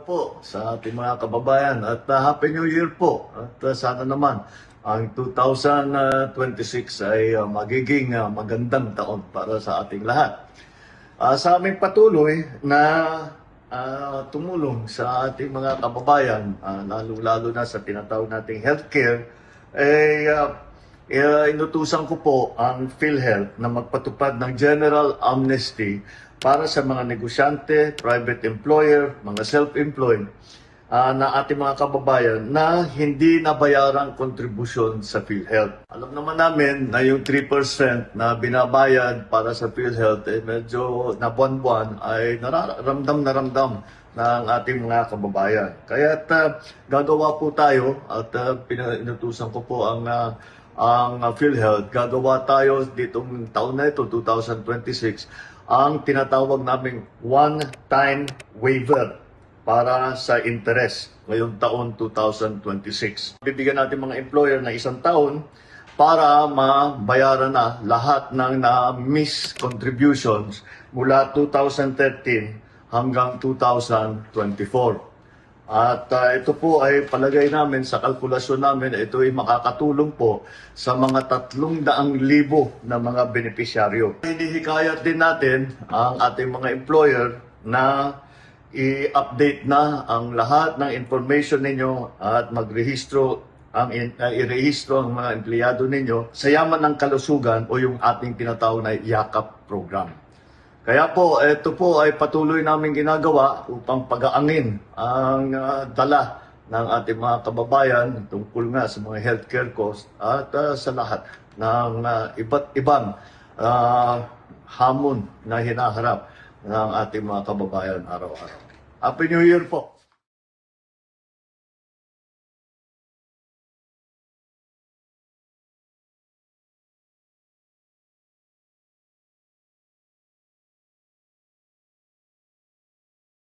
po sa ating mga kababayan at Happy New Year po. At sana naman ang 2026 ay magiging magandang taon para sa ating lahat. Sa aming patuloy na tumulong sa ating mga kababayan, lalo-lalo na sa tinatawag nating healthcare, inutusan ko po ang PhilHealth na magpatupad ng general amnesty para sa mga negosyante, private employer, mga self-employed na ating mga kababayan na hindi nabayarang kontribusyon sa PhilHealth. Alam naman namin na yung 3% na binabayad para sa PhilHealth medyo na buwan-buwan ay ramdam na ramdam ng ating mga kababayan. Kaya gagawa po tayo at pinutusan ko po ang PhilHealth. Gagawa tayo ditong taon na ito, 2026, ang tinatawag naming one-time waiver para sa interest ngayong taon 2026. Bibigyan natin mga employer na isang taon para mabayaran na lahat ng na-miss contributions mula 2013 hanggang 2024. At ito po ay palagay namin sa kalkulasyon namin, ito ay makakatulong po sa mga 300,000 na mga benepisyaryo. Hinihikayat din natin ang ating mga employer na i-update na ang lahat ng information ninyo at magrehistro i-rehistro ang mga empleyado ninyo sa yaman ng kalusugan o yung ating tinatawag na YAKAP program. Kaya po, ito po ay patuloy namin ginagawa upang pag-aangin ang dala ng ating mga kababayan tungkol nga sa mga healthcare cost at sa lahat ng iba't ibang hamon na hinaharap ng ating mga kababayan araw-araw. Happy New Year po!